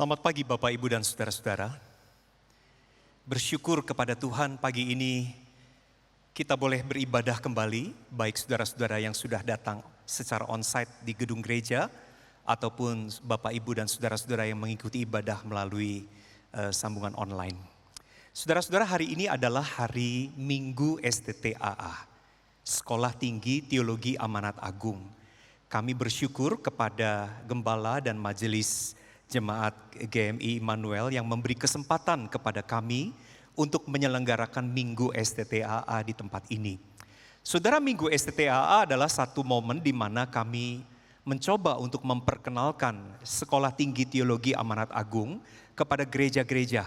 Selamat pagi Bapak, Ibu, dan saudara-saudara. Bersyukur kepada Tuhan pagi ini kita boleh beribadah kembali, baik saudara-saudara yang sudah datang secara onsite di gedung gereja, ataupun Bapak, Ibu, dan saudara-saudara yang mengikuti ibadah melalui sambungan online. Saudara-saudara, hari ini adalah hari Minggu STTAA, Sekolah Tinggi Teologi Amanat Agung. Kami bersyukur kepada Gembala dan Majelis Jemaat GMI Immanuel yang memberi kesempatan kepada kami untuk menyelenggarakan Minggu STTAA di tempat ini. Saudara, Minggu STTAA adalah satu momen di mana kami mencoba untuk memperkenalkan Sekolah Tinggi Teologi Amanat Agung kepada gereja-gereja,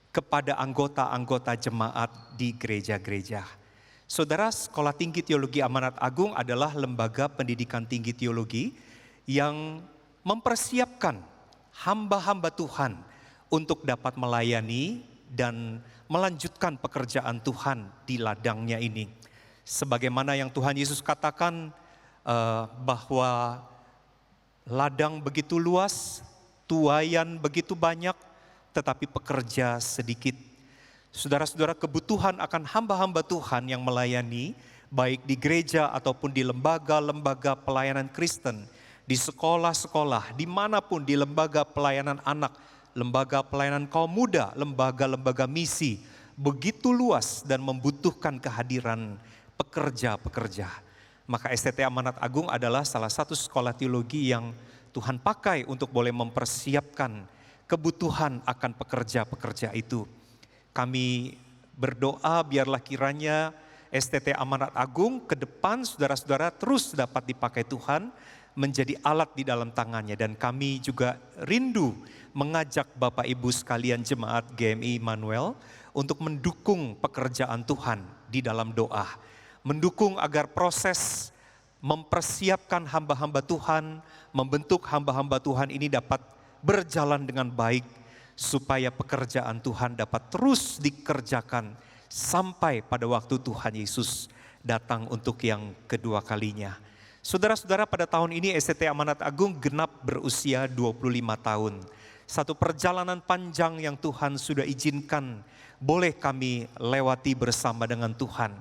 kepada anggota-anggota jemaat di gereja-gereja. Saudara, Sekolah Tinggi Teologi Amanat Agung adalah lembaga pendidikan tinggi teologi yang mempersiapkan hamba-hamba Tuhan untuk dapat melayani dan melanjutkan pekerjaan Tuhan di ladangnya ini. Sebagaimana yang Tuhan Yesus katakan bahwa ladang begitu luas, tuaian begitu banyak, tetapi pekerja sedikit. Saudara-saudara, kebutuhan akan hamba-hamba Tuhan yang melayani, baik di gereja ataupun di lembaga-lembaga pelayanan Kristen, di sekolah-sekolah, dimanapun, di lembaga pelayanan anak, lembaga pelayanan kaum muda, lembaga-lembaga misi, begitu luas dan membutuhkan kehadiran pekerja-pekerja. Maka STT Amanat Agung adalah salah satu sekolah teologi yang Tuhan pakai untuk boleh mempersiapkan kebutuhan akan pekerja-pekerja itu. Kami berdoa biarlah kiranya STT Amanat Agung ke depan saudara-saudara terus dapat dipakai Tuhan, menjadi alat di dalam tangannya. Dan kami juga rindu mengajak Bapak Ibu sekalian jemaat GMI Immanuel untuk mendukung pekerjaan Tuhan di dalam doa. Mendukung agar proses mempersiapkan hamba-hamba Tuhan, membentuk hamba-hamba Tuhan ini dapat berjalan dengan baik, supaya pekerjaan Tuhan dapat terus dikerjakan sampai pada waktu Tuhan Yesus datang untuk yang kedua kalinya. Saudara-saudara, pada tahun ini STT Amanat Agung genap berusia 25 tahun. Satu perjalanan panjang yang Tuhan sudah izinkan boleh kami lewati bersama dengan Tuhan.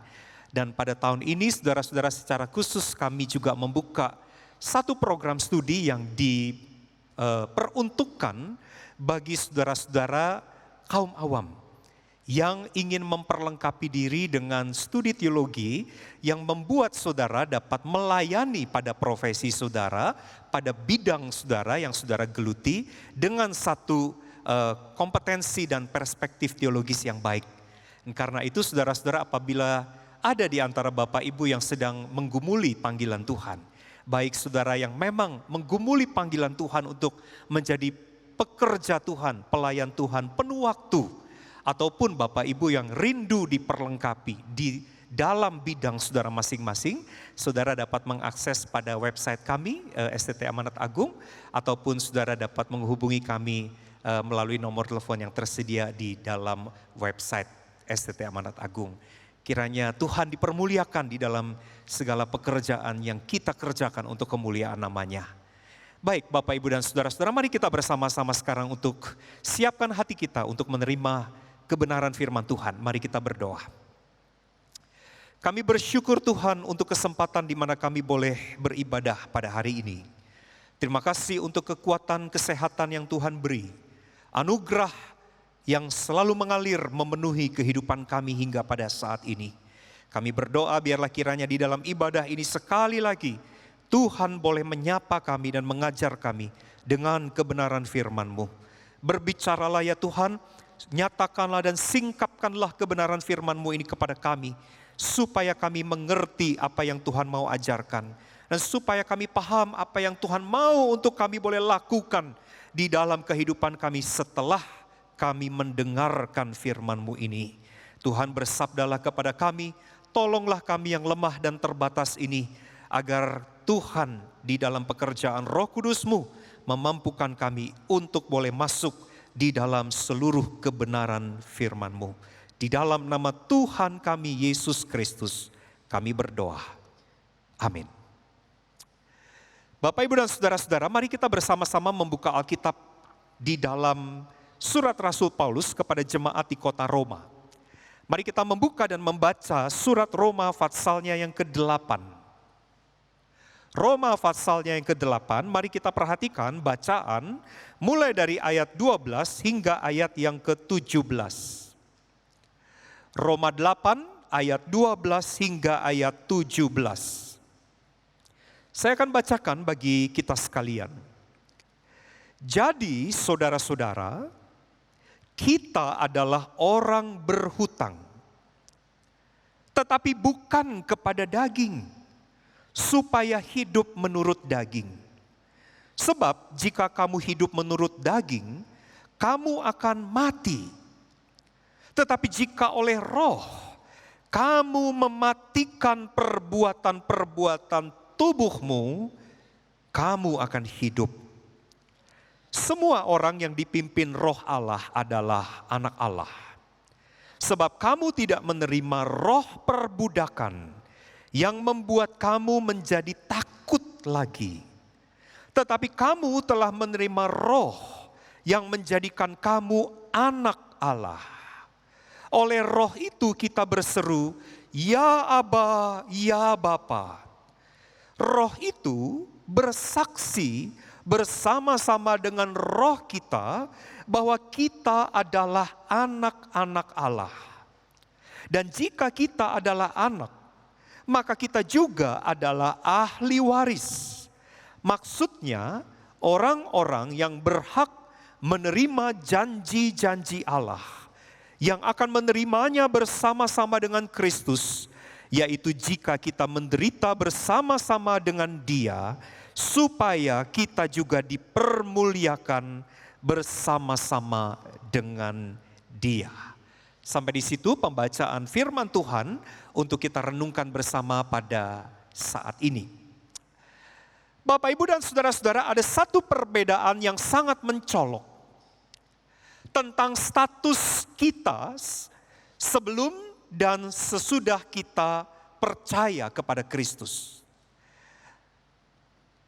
Dan pada tahun ini saudara-saudara, secara khusus kami juga membuka satu program studi yang diperuntukkan bagi saudara-saudara kaum awam yang ingin memperlengkapi diri dengan studi teologi yang membuat saudara dapat melayani pada profesi saudara, pada bidang saudara yang saudara geluti dengan satu kompetensi dan perspektif teologis yang baik. Karena itu saudara-saudara, apabila ada di antara Bapak Ibu yang sedang menggumuli panggilan Tuhan, baik saudara yang memang menggumuli panggilan Tuhan untuk menjadi pekerja Tuhan, pelayan Tuhan penuh waktu, ataupun Bapak Ibu yang rindu diperlengkapi di dalam bidang saudara masing-masing, saudara dapat mengakses pada website kami, STT Amanat Agung, ataupun saudara dapat menghubungi kami melalui nomor telepon yang tersedia di dalam website STT Amanat Agung. Kiranya Tuhan dipermuliakan di dalam segala pekerjaan yang kita kerjakan untuk kemuliaan namanya. Baik Bapak Ibu dan saudara-saudara, mari kita bersama-sama sekarang untuk siapkan hati kita untuk menerima kebenaran firman Tuhan. Mari kita berdoa. Kami bersyukur Tuhan untuk kesempatan di mana kami boleh beribadah pada hari ini. Terima kasih untuk kekuatan kesehatan yang Tuhan beri. Anugerah yang selalu mengalir memenuhi kehidupan kami hingga pada saat ini. Kami berdoa biarlah kiranya di dalam ibadah ini sekali lagi Tuhan boleh menyapa kami dan mengajar kami dengan kebenaran firman-Mu. Berbicaralah ya Tuhan, nyatakanlah dan singkapkanlah kebenaran firman-Mu ini kepada kami, supaya kami mengerti apa yang Tuhan mau ajarkan, dan supaya kami paham apa yang Tuhan mau untuk kami boleh lakukan di dalam kehidupan kami setelah kami mendengarkan firman-Mu ini. Tuhan, bersabdalah kepada kami, tolonglah kami yang lemah dan terbatas ini, agar Tuhan di dalam pekerjaan Roh Kudus-Mu memampukan kami untuk boleh masuk di dalam seluruh kebenaran firman-Mu. Di dalam nama Tuhan kami Yesus Kristus kami berdoa. Amin. Bapak, Ibu, dan saudara-saudara, mari kita bersama-sama membuka Alkitab di dalam surat Rasul Paulus kepada jemaat di kota Roma. Mari kita membuka dan membaca surat Roma passalnya yang ke-8. Roma passalnya yang ke-8, mari kita perhatikan bacaan mulai dari ayat 12 hingga ayat yang ke-17. Roma 8 ayat 12 hingga ayat 17. Saya akan bacakan bagi kita sekalian. Jadi saudara-saudara, kita adalah orang berhutang, tetapi bukan kepada daging, supaya hidup menurut daging. Sebab jika kamu hidup menurut daging, kamu akan mati. Tetapi jika oleh Roh, kamu mematikan perbuatan-perbuatan tubuhmu, kamu akan hidup. Semua orang yang dipimpin Roh Allah adalah anak Allah. Sebab kamu tidak menerima roh perbudakan yang membuat kamu menjadi takut lagi. Tetapi kamu telah menerima roh yang menjadikan kamu anak Allah. Oleh roh itu kita berseru, ya Aba, ya Bapa. Roh itu bersaksi bersama-sama dengan roh kita bahwa kita adalah anak-anak Allah. Dan jika kita adalah anak, maka kita juga adalah ahli waris. Maksudnya orang-orang yang berhak menerima janji-janji Allah, yang akan menerimanya bersama-sama dengan Kristus, yaitu jika kita menderita bersama-sama dengan Dia, supaya kita juga dipermuliakan bersama-sama dengan Dia. Sampai di situ pembacaan firman Tuhan untuk kita renungkan bersama pada saat ini. Bapak, Ibu, dan saudara-saudara, ada satu perbedaan yang sangat mencolok tentang status kita sebelum dan sesudah kita percaya kepada Kristus.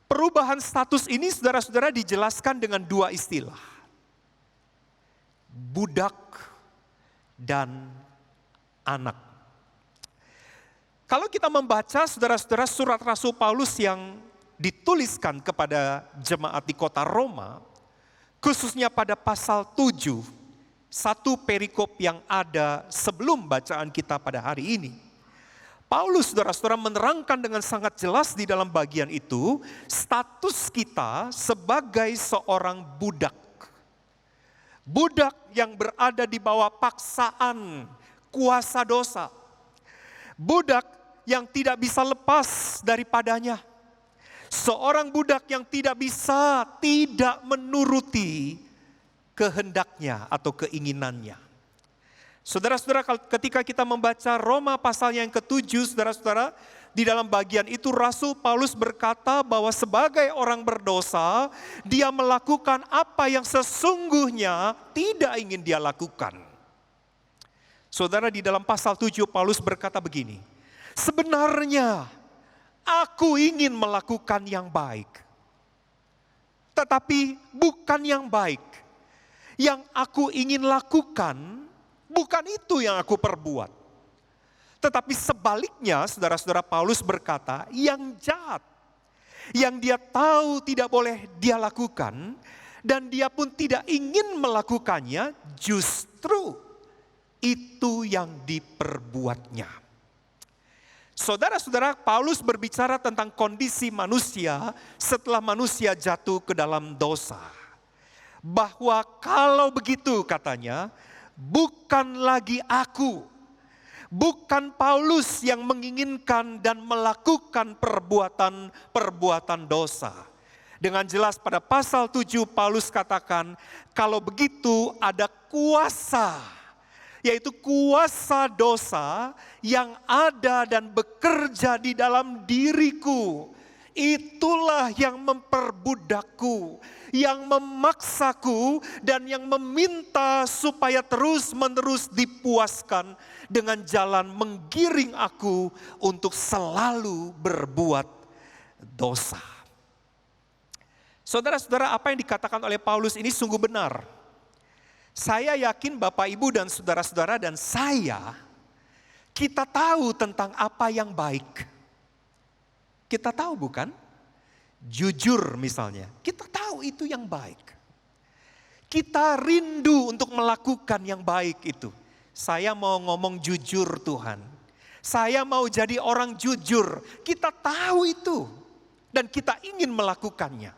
Perubahan status ini saudara-saudara dijelaskan dengan dua istilah. Budak dan anak. Kalau kita membaca saudara-saudara surat Rasul Paulus yang dituliskan kepada jemaat di kota Roma, khususnya pada pasal 7, satu perikop yang ada sebelum bacaan kita pada hari ini. Paulus saudara-saudara menerangkan dengan sangat jelas di dalam bagian itu status kita sebagai seorang budak. Budak yang berada di bawah paksaan kuasa dosa. Budak yang tidak bisa lepas daripadanya. Seorang budak yang tidak bisa tidak menuruti kehendaknya atau keinginannya. Saudara-saudara, ketika kita membaca Roma pasal yang ke-7, saudara-saudara, di dalam bagian itu Rasul Paulus berkata bahwa sebagai orang berdosa, dia melakukan apa yang sesungguhnya tidak ingin dia lakukan. Saudara, di dalam pasal 7 Paulus berkata begini, sebenarnya aku ingin melakukan yang baik, tetapi bukan yang baik. Yang aku ingin lakukan, bukan itu yang aku perbuat. Tetapi sebaliknya, saudara-saudara, Paulus berkata, yang jahat, yang dia tahu tidak boleh dia lakukan, dan dia pun tidak ingin melakukannya, justru itu yang diperbuatnya. Saudara-saudara, Paulus berbicara tentang kondisi manusia setelah manusia jatuh ke dalam dosa. Bahwa kalau begitu katanya, bukan lagi aku, bukan Paulus yang menginginkan dan melakukan perbuatan dosa. Dengan jelas pada pasal 7 Paulus katakan, kalau begitu ada kuasa, yaitu kuasa dosa yang ada dan bekerja di dalam diriku. Itulah yang memperbudakku, yang memaksaku, dan yang meminta supaya terus-menerus dipuaskan dengan jalan menggiring aku untuk selalu berbuat dosa. Saudara-saudara, apa yang dikatakan oleh Paulus ini sungguh benar. Saya yakin Bapak, Ibu, dan saudara-saudara dan saya, kita tahu tentang apa yang baik. Kita tahu bukan? Jujur misalnya, kita tahu itu yang baik. Kita rindu untuk melakukan yang baik itu. Saya mau ngomong jujur Tuhan. Saya mau jadi orang jujur. Kita tahu itu. Dan kita ingin melakukannya.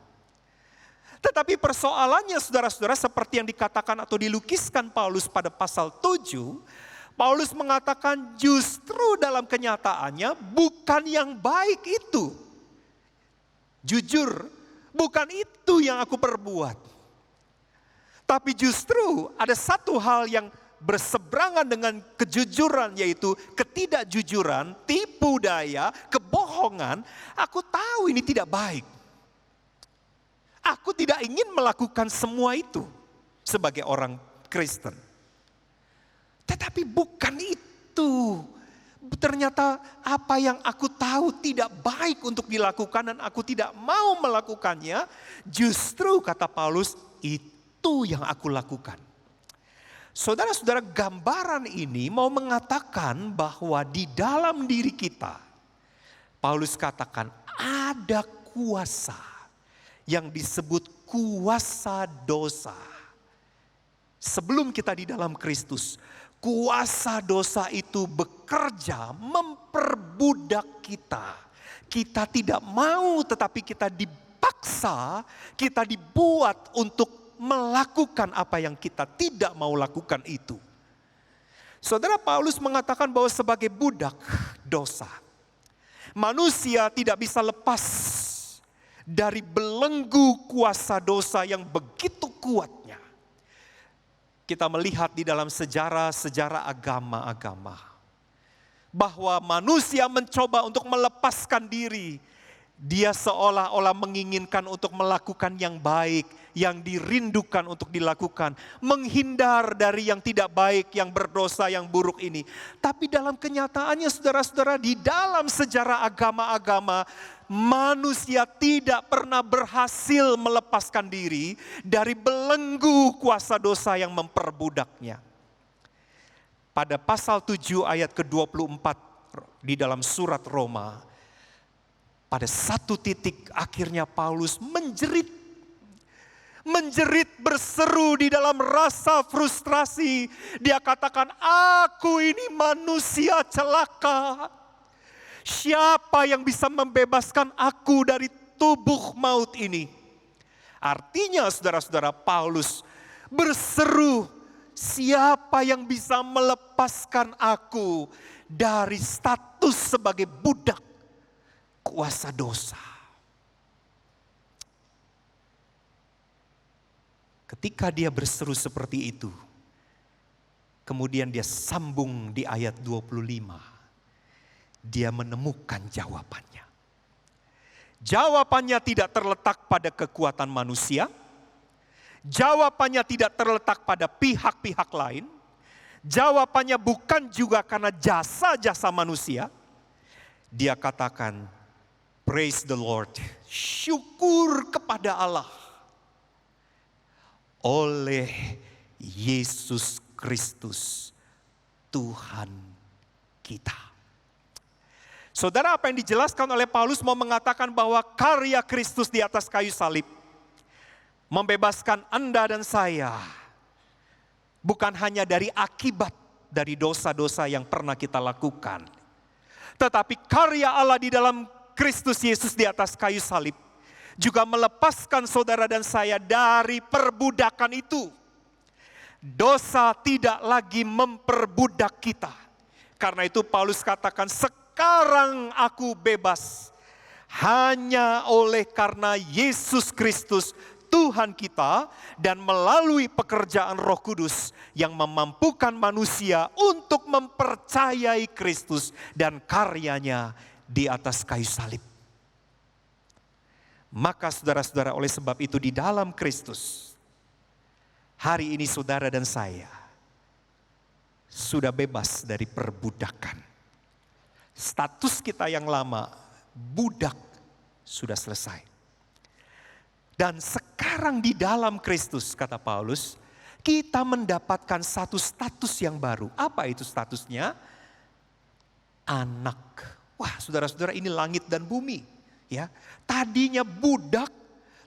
Tetapi persoalannya saudara-saudara seperti yang dikatakan atau dilukiskan Paulus pada pasal 7. Paulus mengatakan justru dalam kenyataannya bukan yang baik itu. Jujur, bukan itu yang aku perbuat. Tapi justru ada satu hal yang berseberangan dengan kejujuran, yaitu ketidakjujuran, tipu daya, kebohongan. Aku tahu ini tidak baik. Aku tidak ingin melakukan semua itu sebagai orang Kristen. Tetapi bukan itu. Ternyata apa yang aku tahu tidak baik untuk dilakukan dan aku tidak mau melakukannya. Justru kata Paulus, itu yang aku lakukan. Saudara-saudara, gambaran ini mau mengatakan bahwa di dalam diri kita, Paulus katakan ada kuasa yang disebut kuasa dosa. Sebelum kita di dalam Kristus, kuasa dosa itu bekerja memperbudak kita. Kita tidak mau, tetapi kita dipaksa, kita dibuat untuk melakukan apa yang kita tidak mau lakukan itu. Saudara, Paulus mengatakan bahwa sebagai budak dosa, manusia tidak bisa lepas dari belenggu kuasa dosa yang begitu kuatnya. Kita melihat di dalam sejarah agama-agama bahwa manusia mencoba untuk melepaskan diri. Dia seolah-olah menginginkan untuk melakukan yang baik, yang dirindukan untuk dilakukan. Menghindar dari yang tidak baik, yang berdosa, yang buruk ini. Tapi dalam kenyataannya saudara-saudara, di dalam sejarah agama-agama, manusia tidak pernah berhasil melepaskan diri dari belenggu kuasa dosa yang memperbudaknya. Pada pasal 7 ayat ke-24 di dalam surat Roma, pada satu titik akhirnya Paulus menjerit berseru di dalam rasa frustrasi. Dia katakan, aku ini manusia celaka. Siapa yang bisa membebaskan aku dari tubuh maut ini? Artinya saudara-saudara, Paulus berseru, siapa yang bisa melepaskan aku dari status sebagai budak kuasa dosa? Ketika dia berseru seperti itu, kemudian dia sambung di ayat 25. Dia menemukan jawabannya. Jawabannya tidak terletak pada kekuatan manusia. Jawabannya tidak terletak pada pihak-pihak lain. Jawabannya bukan juga karena jasa-jasa manusia. Dia katakan, praise the Lord, syukur kepada Allah. Oleh Yesus Kristus, Tuhan kita. Saudara, apa yang dijelaskan oleh Paulus mau mengatakan bahwa karya Kristus di atas kayu salib membebaskan Anda dan saya. Bukan hanya dari akibat dari dosa-dosa yang pernah kita lakukan. Tetapi karya Allah di dalam Kristus Yesus di atas kayu salib juga melepaskan saudara dan saya dari perbudakan itu. Dosa tidak lagi memperbudak kita. Karena itu Paulus katakan, sekarang aku bebas hanya oleh karena Yesus Kristus Tuhan kita dan melalui pekerjaan Roh Kudus yang memampukan manusia untuk mempercayai Kristus dan karyanya di atas kayu salib. Maka saudara-saudara, oleh sebab itu di dalam Kristus, hari ini saudara dan saya sudah bebas dari perbudakan. Status kita yang lama, budak, sudah selesai. Dan sekarang di dalam Kristus, kata Paulus, kita mendapatkan satu status yang baru. Apa itu statusnya? Anak. Wah, saudara-saudara, ini langit dan bumi. Ya, tadinya budak,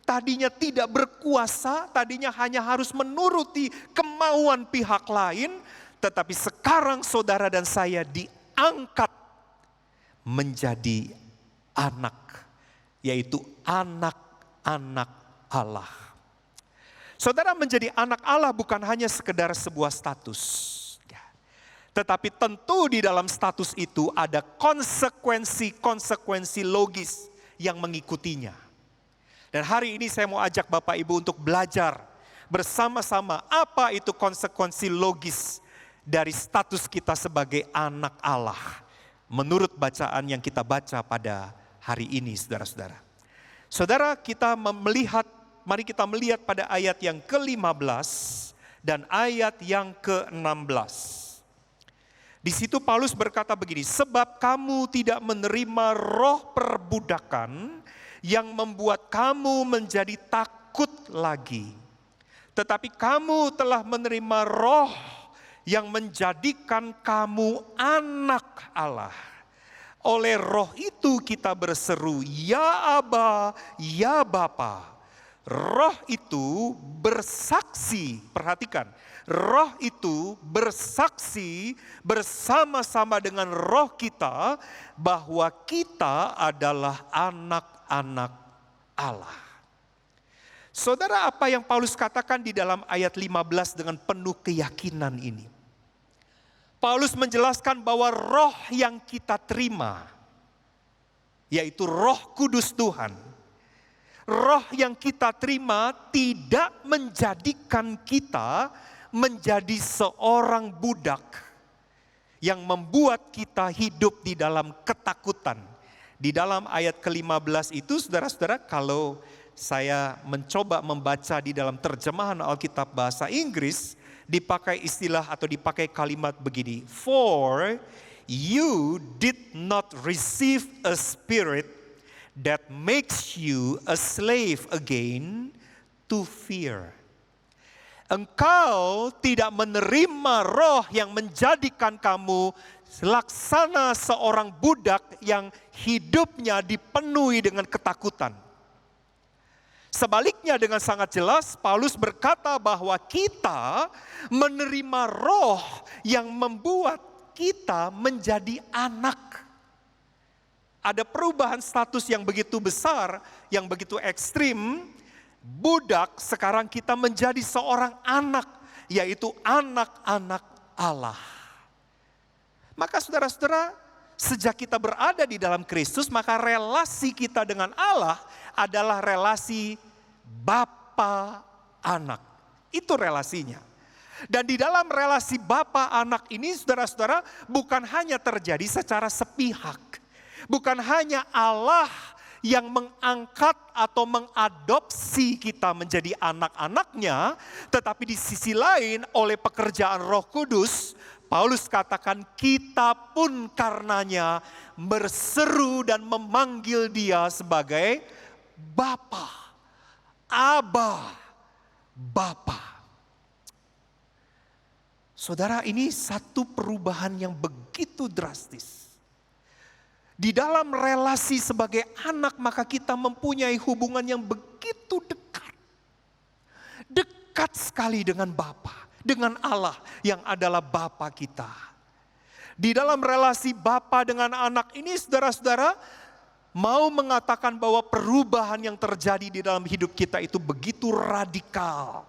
tadinya tidak berkuasa, tadinya hanya harus menuruti kemauan pihak lain. Tetapi sekarang saudara dan saya diangkat menjadi anak. Yaitu anak-anak Allah. Saudara, menjadi anak Allah bukan hanya sekedar sebuah status. Tetapi tentu di dalam status itu ada konsekuensi-konsekuensi logis yang mengikutinya. Dan hari ini saya mau ajak Bapak Ibu untuk belajar bersama-sama apa itu konsekuensi logis dari status kita sebagai anak Allah. Menurut bacaan yang kita baca pada hari ini, saudara-saudara. Saudara, mari kita melihat pada ayat yang ke-15 dan ayat yang ke-16. Di situ Paulus berkata begini, sebab kamu tidak menerima roh perbudakan yang membuat kamu menjadi takut lagi. Tetapi kamu telah menerima roh yang menjadikan kamu anak Allah. Oleh roh itu kita berseru, ya Aba, ya Bapa. Roh itu bersaksi, perhatikan. Roh itu bersaksi bersama-sama dengan roh kita bahwa kita adalah anak-anak Allah. Saudara, apa yang Paulus katakan di dalam ayat 15 dengan penuh keyakinan ini? Paulus menjelaskan bahwa roh yang kita terima, yaitu Roh Kudus Tuhan, roh yang kita terima tidak menjadikan kita menjadi seorang budak yang membuat kita hidup di dalam ketakutan. Di dalam ayat ke-15 itu, saudara-saudara, kalau saya mencoba membaca di dalam terjemahan Alkitab bahasa Inggris, dipakai istilah atau dipakai kalimat begini. For you did not receive a spirit that makes you a slave again to fear. Engkau tidak menerima roh yang menjadikan kamu laksana seorang budak yang hidupnya dipenuhi dengan ketakutan. Sebaliknya dengan sangat jelas Paulus berkata bahwa kita menerima roh yang membuat kita menjadi anak. Ada perubahan status yang begitu besar, yang begitu ekstrim. Budak, sekarang kita menjadi seorang anak, yaitu anak-anak Allah. Maka saudara-saudara, sejak kita berada di dalam Kristus, maka relasi kita dengan Allah adalah relasi Bapa anak. Itu relasinya. Dan di dalam relasi Bapa anak ini, saudara-saudara, bukan hanya terjadi secara sepihak. Bukan hanya Allah yang mengangkat atau mengadopsi kita menjadi anak-anaknya, tetapi di sisi lain oleh pekerjaan Roh Kudus, Paulus katakan kita pun karenanya berseru dan memanggil dia sebagai Bapa, Aba, Bapa. Saudara, ini satu perubahan yang begitu drastis. Di dalam relasi sebagai anak, maka kita mempunyai hubungan yang begitu dekat. Dekat sekali dengan Bapa, dengan Allah yang adalah Bapa kita. Di dalam relasi Bapa dengan anak ini, saudara-saudara, mau mengatakan bahwa perubahan yang terjadi di dalam hidup kita itu begitu radikal.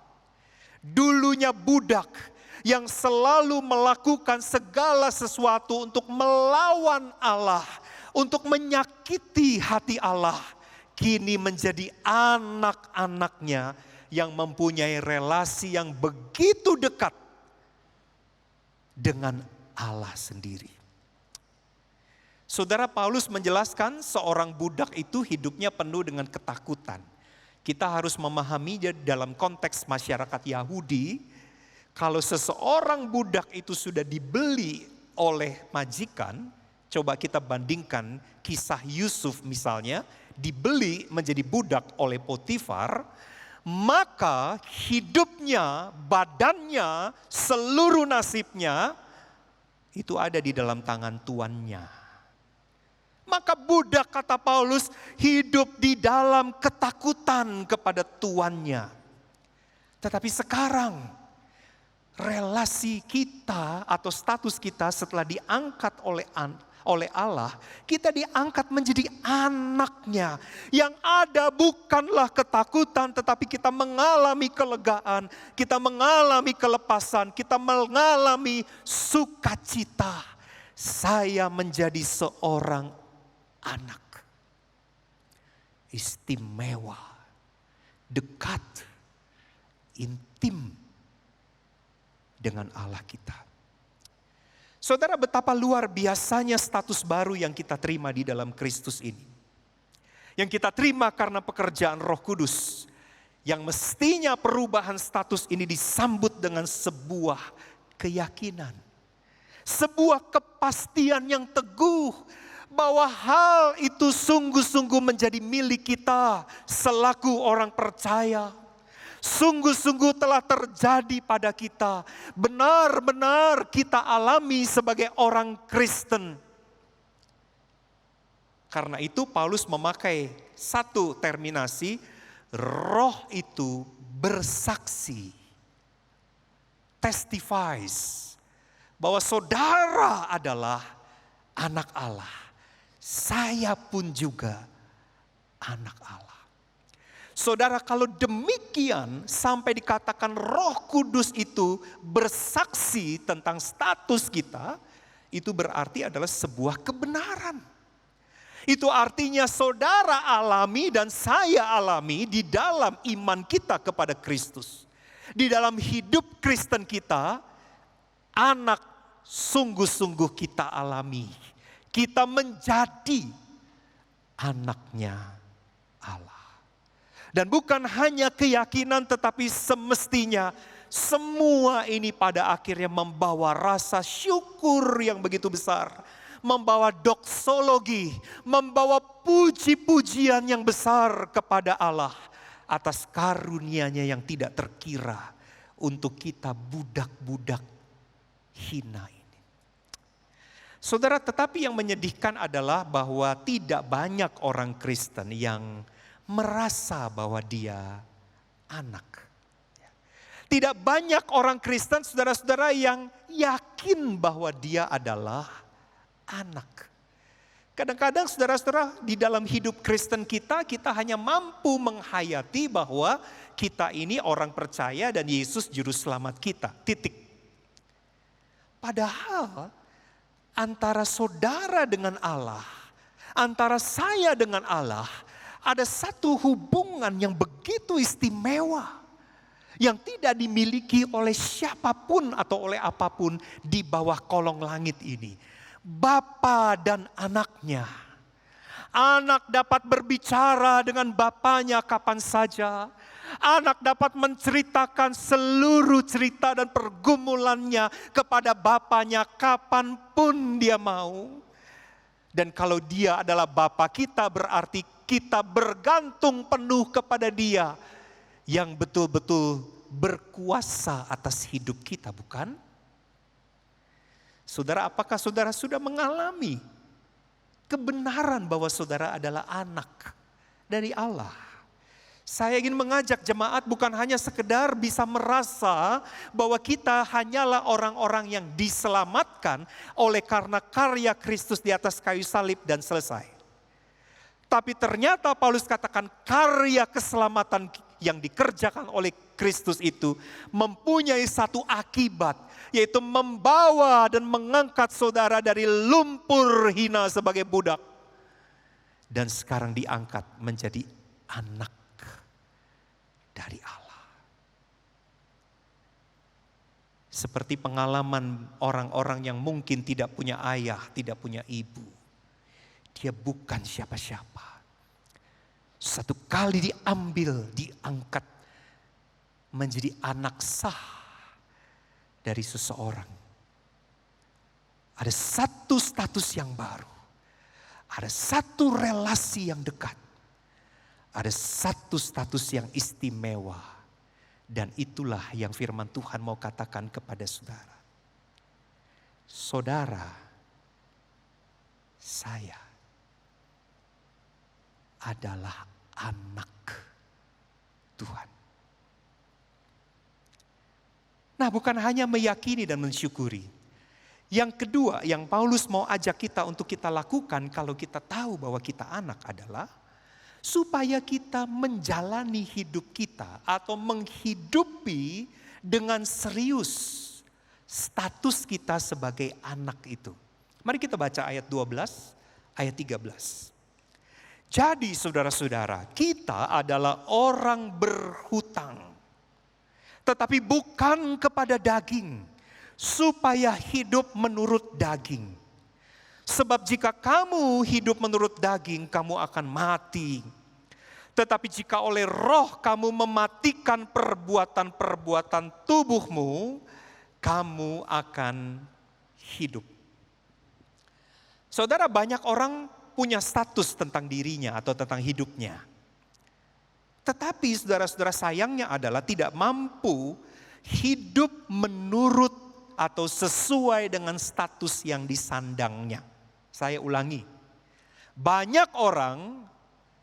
Dulunya budak yang selalu melakukan segala sesuatu untuk melawan Allah, untuk menyakiti hati Allah, kini menjadi anak-anaknya yang mempunyai relasi yang begitu dekat dengan Allah sendiri. Saudara, Paulus menjelaskan seorang budak itu hidupnya penuh dengan ketakutan. Kita harus memahami dalam konteks masyarakat Yahudi, kalau seseorang budak itu sudah dibeli oleh majikan, coba kita bandingkan kisah Yusuf misalnya, dibeli menjadi budak oleh Potifar, maka hidupnya, badannya, seluruh nasibnya itu ada di dalam tangan tuannya. Maka budak, kata Paulus, hidup di dalam ketakutan kepada tuannya. Tetapi sekarang relasi kita atau status kita setelah diangkat oleh Allah, kita diangkat menjadi anaknya. Yang ada bukanlah ketakutan, tetapi kita mengalami kelegaan, kita mengalami kelepasan, kita mengalami sukacita. Saya menjadi seorang anak istimewa, dekat, intim dengan Allah kita. Saudara, betapa luar biasanya status baru yang kita terima di dalam Kristus ini. Yang kita terima karena pekerjaan Roh Kudus. Yang mestinya perubahan status ini disambut dengan sebuah keyakinan. Sebuah kepastian yang teguh bahwa hal itu sungguh-sungguh menjadi milik kita selaku orang percaya. Sungguh-sungguh telah terjadi pada kita. Benar-benar kita alami sebagai orang Kristen. Karena itu Paulus memakai satu terminasi, roh itu bersaksi. Testifies. Bahwa saudara adalah anak Allah. Saya pun juga anak Allah. Saudara, kalau demikian sampai dikatakan Roh Kudus itu bersaksi tentang status kita, itu berarti adalah sebuah kebenaran. Itu artinya saudara alami dan saya alami di dalam iman kita kepada Kristus. Di dalam hidup Kristen kita, anak sungguh-sungguh kita alami. Kita menjadi anaknya Allah. Dan bukan hanya keyakinan, tetapi semestinya semua ini pada akhirnya membawa rasa syukur yang begitu besar. Membawa doksologi, membawa puji-pujian yang besar kepada Allah. Atas karunia-Nya yang tidak terkira untuk kita budak-budak hina ini. Saudara, tetapi yang menyedihkan adalah bahwa tidak banyak orang Kristen yang merasa bahwa dia anak. Tidak banyak orang Kristen, saudara-saudara, yang yakin bahwa dia adalah anak. Kadang-kadang saudara-saudara, di dalam hidup Kristen kita hanya mampu menghayati bahwa kita ini orang percaya dan Yesus juru selamat kita. Titik. Padahal antara saudara dengan Allah, antara saya dengan Allah, ada satu hubungan yang begitu istimewa. Yang tidak dimiliki oleh siapapun atau oleh apapun di bawah kolong langit ini. Bapa dan anaknya. Anak dapat berbicara dengan bapanya kapan saja. Anak dapat menceritakan seluruh cerita dan pergumulannya kepada bapanya kapanpun dia mau. Dan kalau dia adalah bapa kita, berarti kita bergantung penuh kepada Dia yang betul-betul berkuasa atas hidup kita, bukan? Saudara, apakah saudara sudah mengalami kebenaran bahwa saudara adalah anak dari Allah? Saya ingin mengajak jemaat bukan hanya sekedar bisa merasa bahwa kita hanyalah orang-orang yang diselamatkan oleh karena karya Kristus di atas kayu salib dan selesai. Tapi ternyata Paulus katakan karya keselamatan yang dikerjakan oleh Kristus itu mempunyai satu akibat, yaitu membawa dan mengangkat saudara dari lumpur hina sebagai budak. Dan sekarang diangkat menjadi anak dari Allah. Seperti pengalaman orang-orang yang mungkin tidak punya ayah, tidak punya ibu. Dia bukan siapa-siapa. Satu kali diambil, diangkat menjadi anak sah dari seseorang. Ada satu status yang baru. Ada satu relasi yang dekat. Ada satu status yang istimewa. Dan itulah yang firman Tuhan mau katakan kepada saudara. Saudara, saya adalah anak Tuhan. Nah, bukan hanya meyakini dan mensyukuri. Yang kedua yang Paulus mau ajak kita untuk kita lakukan kalau kita tahu bahwa kita anak adalah supaya kita menjalani hidup kita atau menghidupi dengan serius status kita sebagai anak itu. Mari kita baca ayat 12, ayat 13. Jadi saudara-saudara, kita adalah orang berhutang. Tetapi bukan kepada daging, supaya hidup menurut daging. Sebab jika kamu hidup menurut daging, kamu akan mati. Tetapi jika oleh roh kamu mematikan perbuatan-perbuatan tubuhmu, kamu akan hidup. Saudara, banyak orang punya status tentang dirinya atau tentang hidupnya. Tetapi saudara-saudara, sayangnya adalah tidak mampu hidup menurut atau sesuai dengan status yang disandangnya. Saya ulangi, banyak orang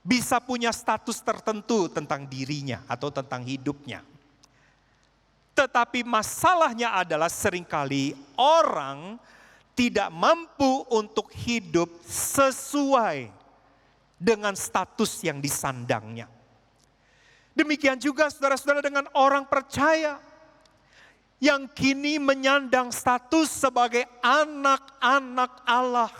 bisa punya status tertentu tentang dirinya atau tentang hidupnya. Tetapi masalahnya adalah seringkali orang tidak mampu untuk hidup sesuai dengan status yang disandangnya. Demikian juga saudara-saudara dengan orang percaya yang kini menyandang status sebagai anak-anak Allah.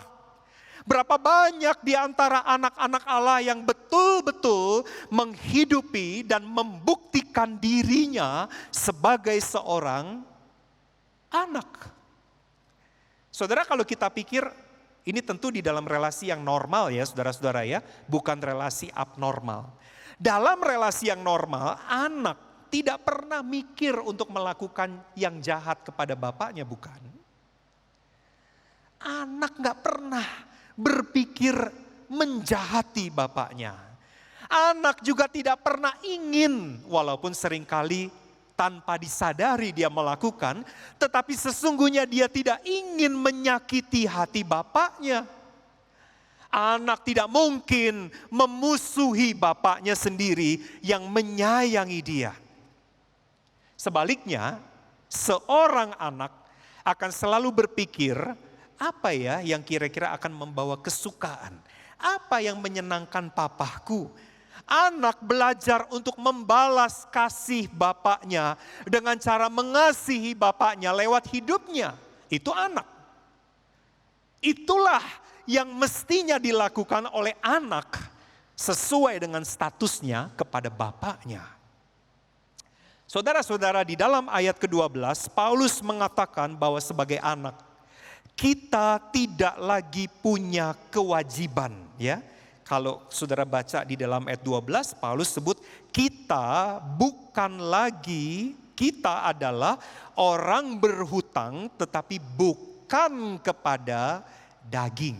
Berapa banyak di antara anak-anak Allah yang betul-betul menghidupi dan membuktikan dirinya sebagai seorang anak. Saudara, kalau kita pikir ini tentu di dalam relasi yang normal ya saudara-saudara ya, bukan relasi abnormal. Dalam relasi yang normal, anak tidak pernah mikir untuk melakukan yang jahat kepada bapaknya, bukan? Anak gak pernah berpikir menjahati bapaknya. Anak juga tidak pernah ingin, walaupun seringkali tanpa disadari dia melakukan, tetapi sesungguhnya dia tidak ingin menyakiti hati bapaknya. Anak tidak mungkin memusuhi bapaknya sendiri yang menyayangi dia. Sebaliknya, seorang anak akan selalu berpikir, apa ya yang kira-kira akan membawa kesukaan? Apa yang menyenangkan papaku? Anak belajar untuk membalas kasih bapaknya dengan cara mengasihi bapaknya lewat hidupnya. Itu anak. Itulah yang mestinya dilakukan oleh anak sesuai dengan statusnya kepada bapaknya. Saudara-saudara, di dalam ayat ke-12 Paulus mengatakan bahwa sebagai anak kita tidak lagi punya kewajiban, ya. Kalau saudara baca di dalam ayat 12, Paulus sebut kita adalah orang berhutang tetapi bukan kepada daging.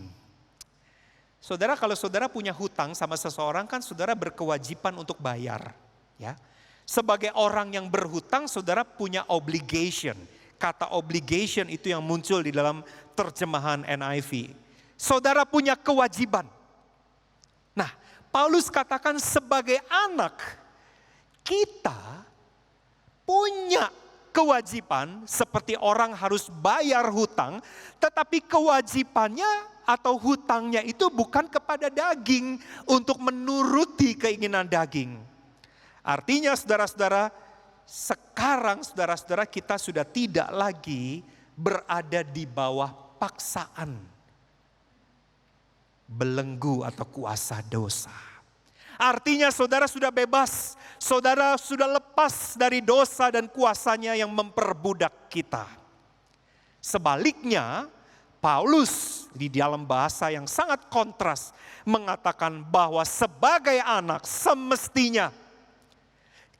Saudara, kalau saudara punya hutang sama seseorang kan saudara berkewajiban untuk bayar, ya. Sebagai orang yang berhutang, saudara punya obligation. Kata obligation itu yang muncul di dalam terjemahan NIV. Saudara punya kewajiban. Nah, Paulus katakan sebagai anak, kita punya kewajiban seperti orang harus bayar hutang, tetapi kewajibannya atau hutangnya itu bukan kepada daging untuk menuruti keinginan daging. Artinya saudara-saudara, sekarang saudara-saudara kita sudah tidak lagi berada di bawah paksaan, belenggu atau kuasa dosa. Artinya saudara sudah bebas, saudara sudah lepas dari dosa dan kuasanya yang memperbudak kita. Sebaliknya, Paulus di dalam bahasa yang sangat kontras mengatakan bahwa sebagai anak semestinya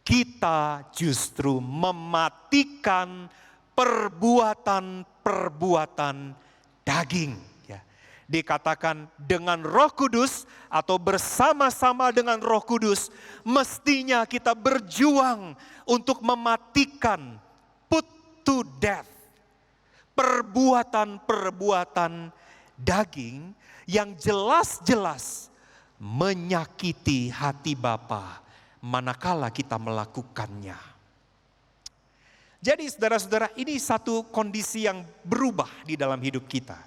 kita justru mematikan perbuatan-perbuatan daging. Ya. Dikatakan dengan Roh Kudus atau bersama-sama dengan Roh Kudus, mestinya kita berjuang untuk mematikan, put to death, perbuatan-perbuatan daging yang jelas-jelas menyakiti hati Bapa manakala kita melakukannya. Jadi saudara-saudara, ini satu kondisi yang berubah di dalam hidup kita.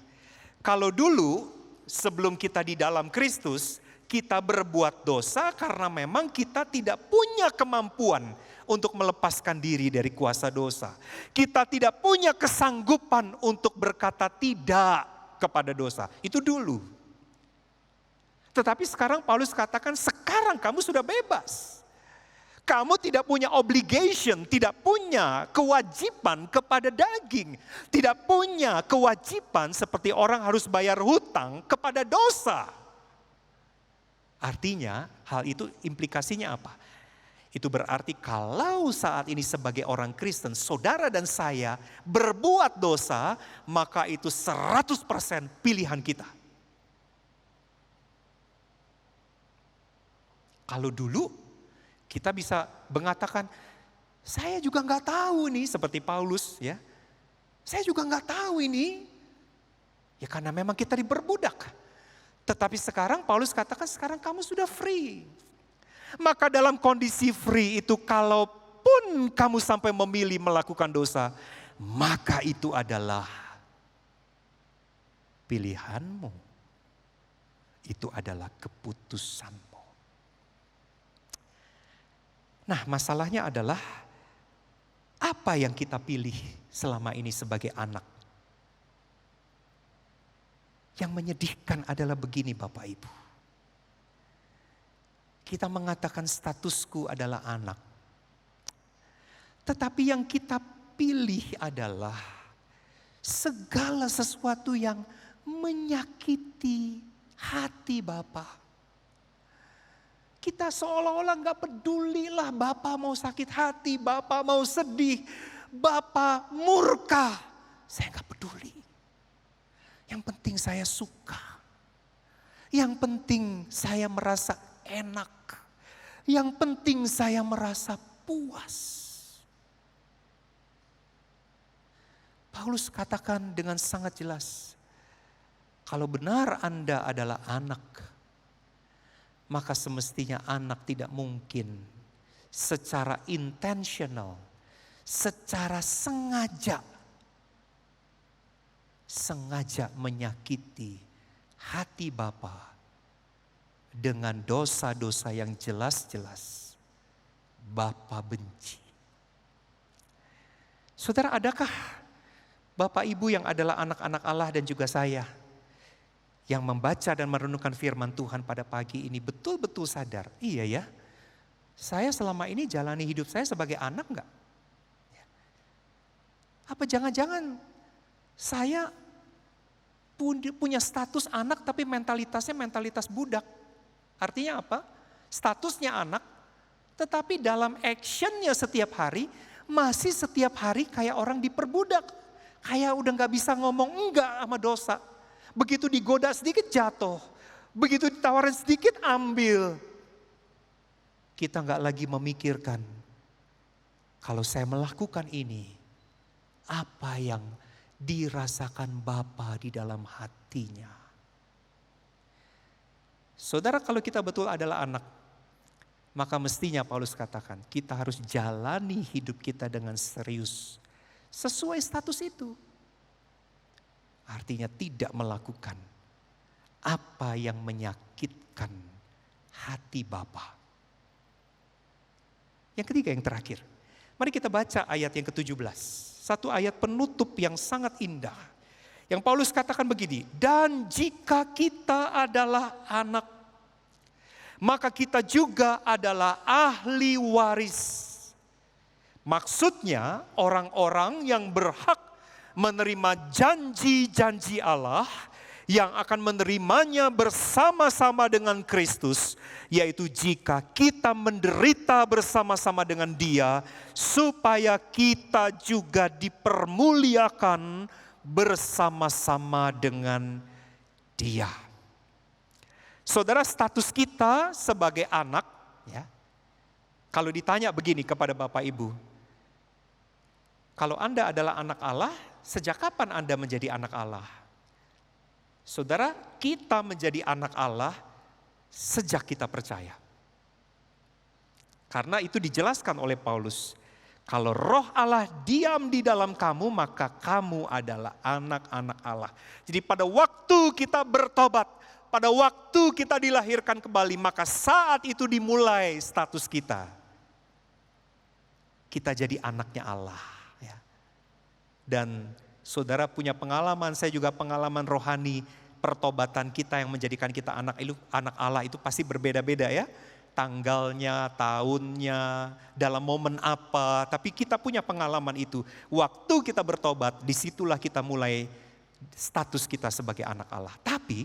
Kalau dulu sebelum kita di dalam Kristus, kita berbuat dosa karena memang kita tidak punya kemampuan untuk melepaskan diri dari kuasa dosa. Kita tidak punya kesanggupan untuk berkata tidak kepada dosa. Itu dulu. Tetapi sekarang Paulus katakan, sekarang kamu sudah bebas. Kamu tidak punya obligation, tidak punya kewajiban kepada daging. Tidak punya kewajiban seperti orang harus bayar hutang kepada dosa. Artinya hal itu implikasinya apa? Itu berarti kalau saat ini sebagai orang Kristen, saudara dan saya berbuat dosa, maka itu 100% pilihan kita. Kalau dulu kita bisa mengatakan, saya juga nggak tahu nih, seperti Paulus ya. Saya juga nggak tahu ini. Ya karena memang kita diperbudak. Tetapi sekarang Paulus katakan, sekarang kamu sudah free. Maka dalam kondisi free itu, kalaupun kamu sampai memilih melakukan dosa, maka itu adalah pilihanmu. Itu adalah keputusanmu. Nah, masalahnya adalah apa yang kita pilih selama ini sebagai anak. Yang menyedihkan adalah begini Bapak Ibu. Kita mengatakan statusku adalah anak. Tetapi yang kita pilih adalah segala sesuatu yang menyakiti hati Bapa. Kita seolah-olah gak peduli lah, Bapak mau sakit hati, Bapak mau sedih, Bapak murka. Saya gak peduli. Yang penting saya suka. Yang penting saya merasa enak. Yang penting saya merasa puas. Paulus katakan dengan sangat jelas, kalau benar Anda adalah anak, maka semestinya anak tidak mungkin secara intentional, secara sengaja menyakiti hati Bapa dengan dosa-dosa yang jelas-jelas Bapa benci. Saudara, adakah Bapak Ibu yang adalah anak-anak Allah dan juga saya yang membaca dan merenungkan firman Tuhan pada pagi ini betul-betul sadar, iya ya, saya selama ini jalani hidup saya sebagai anak enggak? Apa jangan-jangan saya punya status anak tapi mentalitasnya mentalitas budak? Artinya apa? Statusnya anak, tetapi dalam actionnya setiap hari, masih setiap hari kayak orang diperbudak. Kayak udah gak bisa ngomong enggak sama dosa. Begitu digoda sedikit jatuh. Begitu ditawarin sedikit ambil. Kita gak lagi memikirkan, kalau saya melakukan ini, apa yang dirasakan Bapa di dalam hatinya. Saudara, kalau kita betul adalah anak, maka mestinya Paulus katakan, kita harus jalani hidup kita dengan serius. Sesuai status itu. Artinya tidak melakukan apa yang menyakitkan hati Bapa. Yang ketiga, yang terakhir. Mari kita baca ayat yang ke-17. Satu ayat penutup yang sangat indah. Yang Paulus katakan begini, dan jika kita adalah anak, maka kita juga adalah ahli waris. Maksudnya orang-orang yang berhak menerima janji-janji Allah yang akan menerimanya bersama-sama dengan Kristus, yaitu jika kita menderita bersama-sama dengan Dia, supaya kita juga dipermuliakan bersama-sama dengan Dia. Saudara, status kita sebagai anak, ya. Kalau ditanya begini kepada Bapak Ibu, kalau Anda adalah anak Allah, sejak kapan Anda menjadi anak Allah? Saudara, kita menjadi anak Allah sejak kita percaya. Karena itu dijelaskan oleh Paulus. Kalau roh Allah diam di dalam kamu, maka kamu adalah anak-anak Allah. Jadi pada waktu kita bertobat, pada waktu kita dilahirkan kembali, maka saat itu dimulai status kita. Kita jadi anaknya Allah. Ya. Dan saudara punya pengalaman, saya juga pengalaman rohani, pertobatan kita yang menjadikan kita anak Allah itu pasti berbeda-beda ya. Tanggalnya, tahunnya, dalam momen apa, tapi kita punya pengalaman itu. Waktu kita bertobat, disitulah kita mulai status kita sebagai anak Allah. Tapi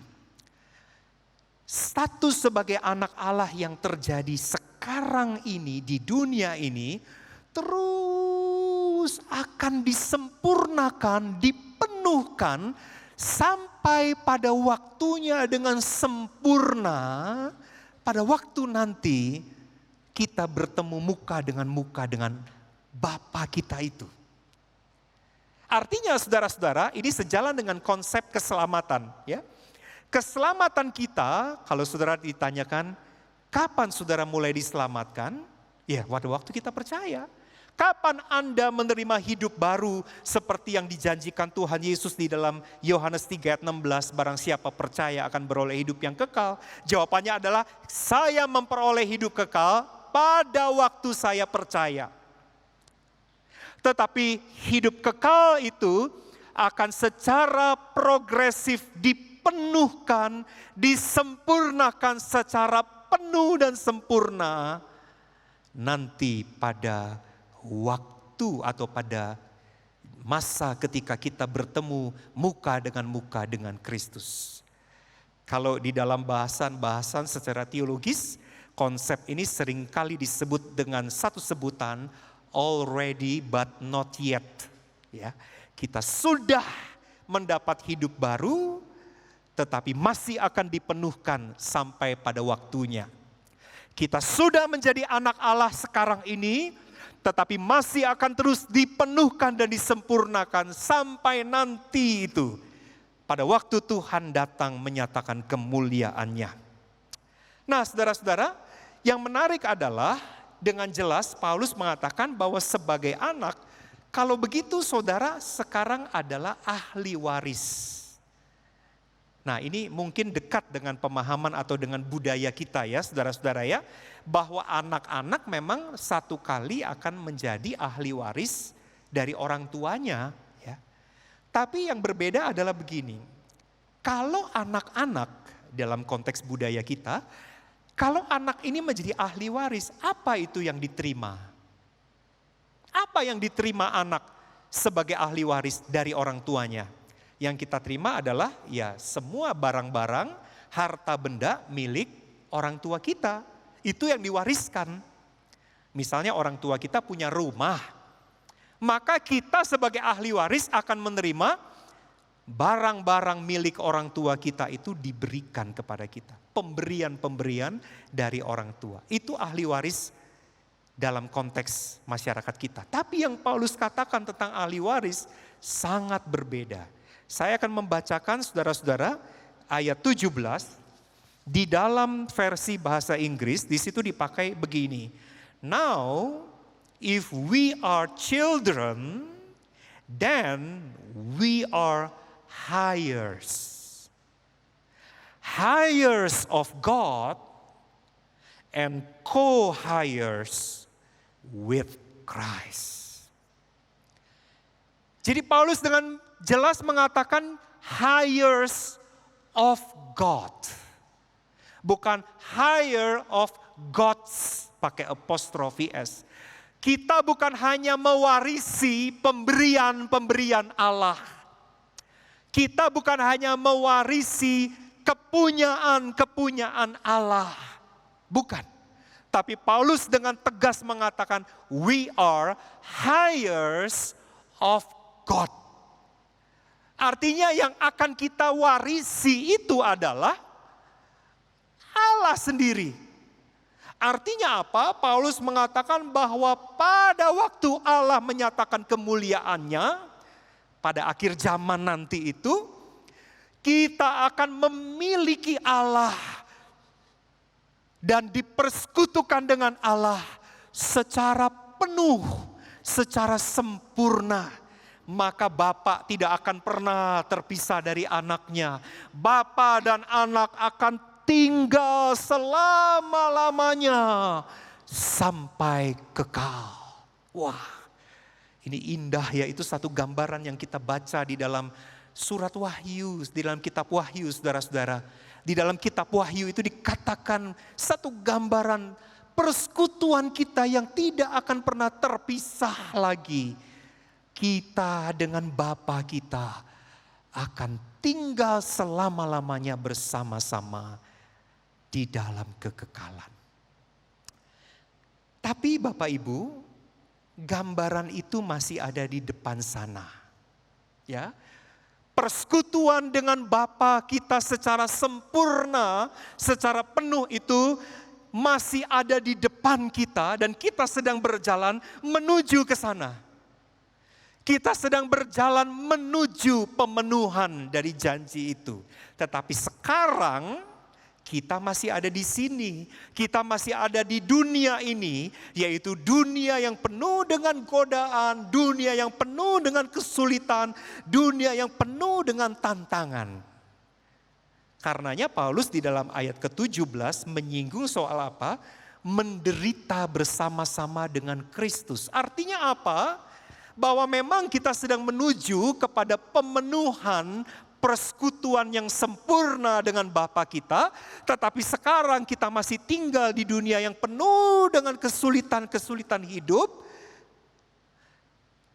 status sebagai anak Allah yang terjadi sekarang ini di dunia ini terus akan disempurnakan, dipenuhkan sampai pada waktunya dengan sempurna. Pada waktu nanti kita bertemu muka dengan Bapa kita itu. Artinya saudara-saudara, ini sejalan dengan konsep keselamatan. Ya. Keselamatan kita, kalau saudara ditanyakan, kapan saudara mulai diselamatkan? Ya, pada waktu kita percaya. Kapan Anda menerima hidup baru seperti yang dijanjikan Tuhan Yesus di dalam Yohanes 3 ayat 16, barang siapa percaya akan beroleh hidup yang kekal. Jawabannya adalah saya memperoleh hidup kekal pada waktu saya percaya. Tetapi hidup kekal itu akan secara progresif dipenuhkan, disempurnakan secara penuh dan sempurna nanti pada waktu atau pada masa ketika kita bertemu muka dengan Kristus. Kalau di dalam bahasan secara teologis, konsep ini seringkali disebut dengan satu sebutan already but not yet. Ya, kita sudah mendapat hidup baru, tetapi masih akan dipenuhkan sampai pada waktunya. Kita sudah menjadi anak Allah sekarang ini, tetapi masih akan terus dipenuhkan dan disempurnakan sampai nanti itu. Pada waktu Tuhan datang menyatakan kemuliaannya. Nah saudara-saudara, yang menarik adalah dengan jelas Paulus mengatakan bahwa sebagai anak, kalau begitu saudara sekarang adalah ahli waris. Nah ini mungkin dekat dengan pemahaman atau dengan budaya kita ya saudara-saudara ya. Bahwa anak-anak memang satu kali akan menjadi ahli waris dari orang tuanya. Ya. Tapi yang berbeda adalah begini. Kalau anak-anak dalam konteks budaya kita, kalau anak ini menjadi ahli waris, apa itu yang diterima? Apa yang diterima anak sebagai ahli waris dari orang tuanya? Yang kita terima adalah ya semua barang-barang, harta benda milik orang tua kita. Itu yang diwariskan. Misalnya orang tua kita punya rumah. Maka kita sebagai ahli waris akan menerima barang-barang milik orang tua kita itu diberikan kepada kita. Pemberian-pemberian dari orang tua. Itu ahli waris dalam konteks masyarakat kita. Tapi yang Paulus katakan tentang ahli waris sangat berbeda. Saya akan membacakan saudara-saudara ayat 17. Di dalam versi bahasa Inggris, di situ dipakai begini. Now, if we are children, then we are heirs. Heirs of God and co-heirs with Christ. Jadi Paulus dengan jelas mengatakan heirs of God. Bukan higher of gods, pakai apostrofi S. Kita bukan hanya mewarisi pemberian-pemberian Allah. Kita bukan hanya mewarisi kepunyaan-kepunyaan Allah. Bukan. Tapi Paulus dengan tegas mengatakan, we are heirs of God. Artinya yang akan kita warisi itu adalah Allah sendiri. Artinya apa? Paulus mengatakan bahwa pada waktu Allah menyatakan kemuliaannya, pada akhir zaman nanti itu, kita akan memiliki Allah dan dipersekutukan dengan Allah secara penuh, secara sempurna. Maka Bapa tidak akan pernah terpisah dari anaknya. Bapa dan anak akan tinggal selama-lamanya sampai kekal. Wah, ini indah ya, itu satu gambaran yang kita baca di dalam surat Wahyu, di dalam kitab Wahyu saudara-saudara. Di dalam kitab Wahyu itu dikatakan satu gambaran persekutuan kita yang tidak akan pernah terpisah lagi. Kita dengan Bapa kita akan tinggal selama-lamanya bersama-sama di dalam kekekalan. Tapi Bapak Ibu, gambaran itu masih ada di depan sana. Ya. Persekutuan dengan Bapa kita secara sempurna, secara penuh itu masih ada di depan kita dan kita sedang berjalan menuju ke sana. Kita sedang berjalan menuju pemenuhan dari janji itu. Tetapi sekarang kita masih ada di sini, kita masih ada di dunia ini, yaitu dunia yang penuh dengan godaan, dunia yang penuh dengan kesulitan, dunia yang penuh dengan tantangan. Karenanya Paulus di dalam ayat ke-17 menyinggung soal apa? Menderita bersama-sama dengan Kristus. Artinya apa? Bahwa memang kita sedang menuju kepada pemenuhan persekutuan yang sempurna dengan Bapa kita, tetapi sekarang kita masih tinggal di dunia yang penuh dengan kesulitan-kesulitan hidup.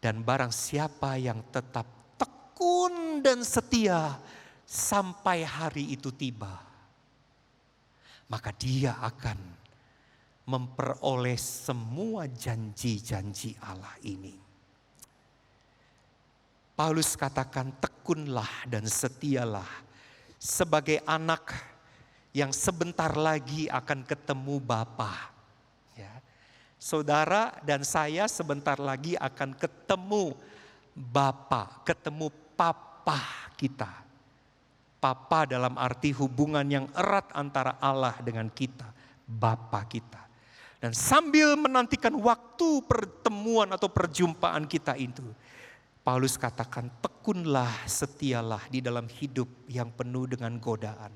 Dan barang siapa yang tetap tekun dan setia sampai hari itu tiba, maka dia akan memperoleh semua janji-janji Allah ini. Paulus katakan tekunlah dan setialah sebagai anak yang sebentar lagi akan ketemu Bapa. Ya. Saudara dan saya sebentar lagi akan ketemu Bapa, ketemu Papa kita. Papa dalam arti hubungan yang erat antara Allah dengan kita, Bapa kita. Dan sambil menantikan waktu pertemuan atau perjumpaan kita itu, Paulus katakan tekunlah, setialah di dalam hidup yang penuh dengan godaan.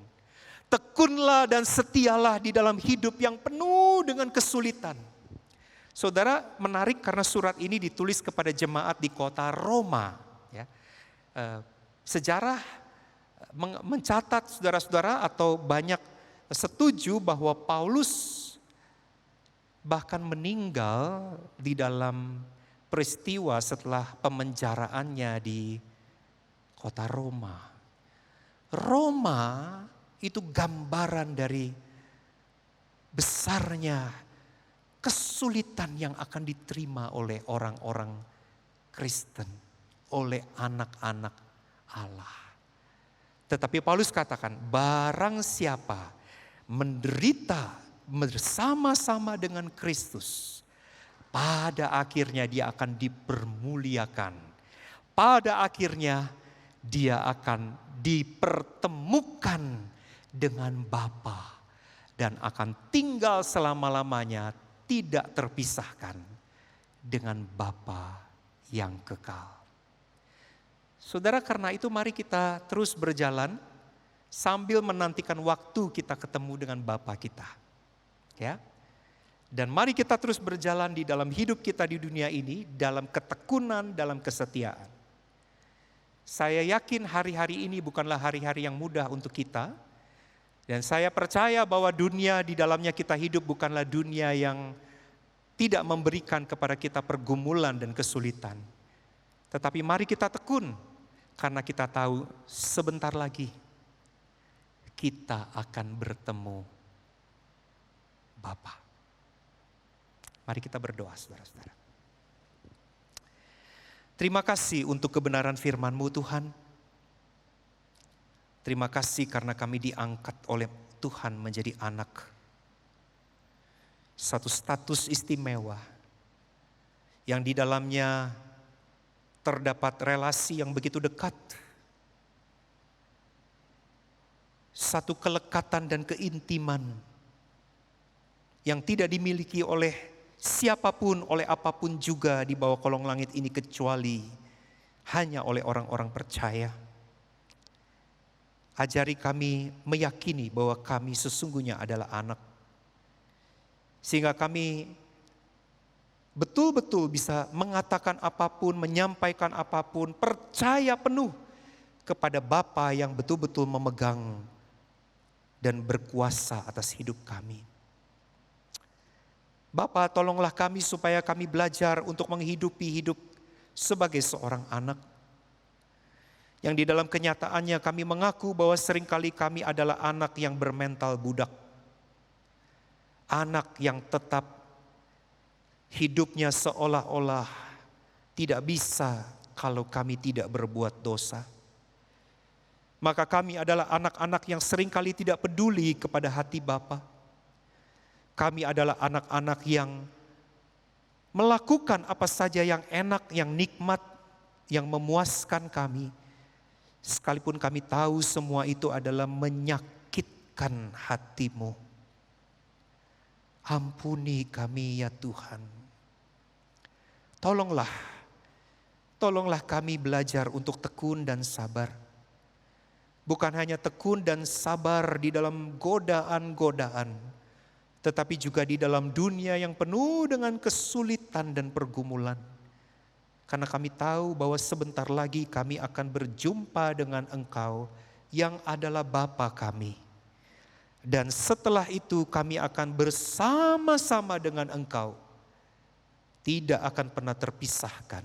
Tekunlah dan setialah di dalam hidup yang penuh dengan kesulitan. Saudara, menarik karena surat ini ditulis kepada jemaat di kota Roma. Ya. Sejarah mencatat saudara-saudara atau banyak setuju bahwa Paulus bahkan meninggal di dalam peristiwa setelah pemenjaraannya di kota Roma. Roma itu gambaran dari besarnya kesulitan yang akan diterima oleh orang-orang Kristen, oleh anak-anak Allah. Tetapi Paulus katakan, barang siapa menderita bersama-sama dengan Kristus, pada akhirnya dia akan dipermuliakan. Pada akhirnya dia akan dipertemukan dengan Bapa dan akan tinggal selama-lamanya tidak terpisahkan dengan Bapa yang kekal. Saudara, karena itu mari kita terus berjalan sambil menantikan waktu kita ketemu dengan Bapa kita. Ya. Dan mari kita terus berjalan di dalam hidup kita di dunia ini, dalam ketekunan, dalam kesetiaan. Saya yakin hari-hari ini bukanlah hari-hari yang mudah untuk kita. Dan saya percaya bahwa dunia di dalamnya kita hidup bukanlah dunia yang tidak memberikan kepada kita pergumulan dan kesulitan. Tetapi mari kita tekun, karena kita tahu sebentar lagi kita akan bertemu Bapa. Mari kita berdoa, saudara-saudara. Terima kasih untuk kebenaran firman-Mu Tuhan. Terima kasih karena kami diangkat oleh Tuhan menjadi anak. Satu status istimewa yang di dalamnya terdapat relasi yang begitu dekat. Satu kelekatan dan keintiman yang tidak dimiliki oleh siapapun, oleh apapun juga di bawah kolong langit ini kecuali hanya oleh orang-orang percaya. Ajari kami meyakini bahwa kami sesungguhnya adalah anak. Sehingga kami betul-betul bisa mengatakan apapun, menyampaikan apapun, percaya penuh kepada Bapa yang betul-betul memegang dan berkuasa atas hidup kami. Bapa, tolonglah kami supaya kami belajar untuk menghidupi hidup sebagai seorang anak. Yang di dalam kenyataannya kami mengaku bahwa seringkali kami adalah anak yang bermental budak. Anak yang tetap hidupnya seolah-olah tidak bisa kalau kami tidak berbuat dosa. Maka kami adalah anak-anak yang seringkali tidak peduli kepada hati Bapa. Kami adalah anak-anak yang melakukan apa saja yang enak, yang nikmat, yang memuaskan kami. Sekalipun kami tahu semua itu adalah menyakitkan hati-Mu. Ampuni kami ya Tuhan. Tolonglah kami belajar untuk tekun dan sabar. Bukan hanya tekun dan sabar di dalam godaan-godaan, tetapi juga di dalam dunia yang penuh dengan kesulitan dan pergumulan. Karena kami tahu bahwa sebentar lagi kami akan berjumpa dengan Engkau yang adalah Bapa kami. Dan setelah itu kami akan bersama-sama dengan Engkau. Tidak akan pernah terpisahkan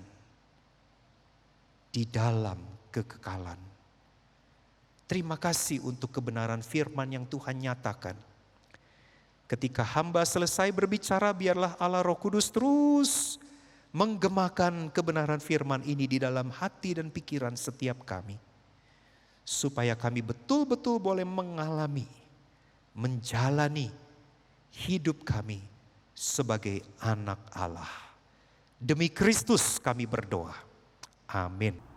di dalam kekekalan. Terima kasih untuk kebenaran firman yang Tuhan nyatakan. Ketika hamba selesai berbicara, biarlah Allah Roh Kudus terus menggemakan kebenaran firman ini di dalam hati dan pikiran setiap kami. Supaya kami betul-betul boleh mengalami, menjalani hidup kami sebagai anak Allah. Demi Kristus kami berdoa. Amin.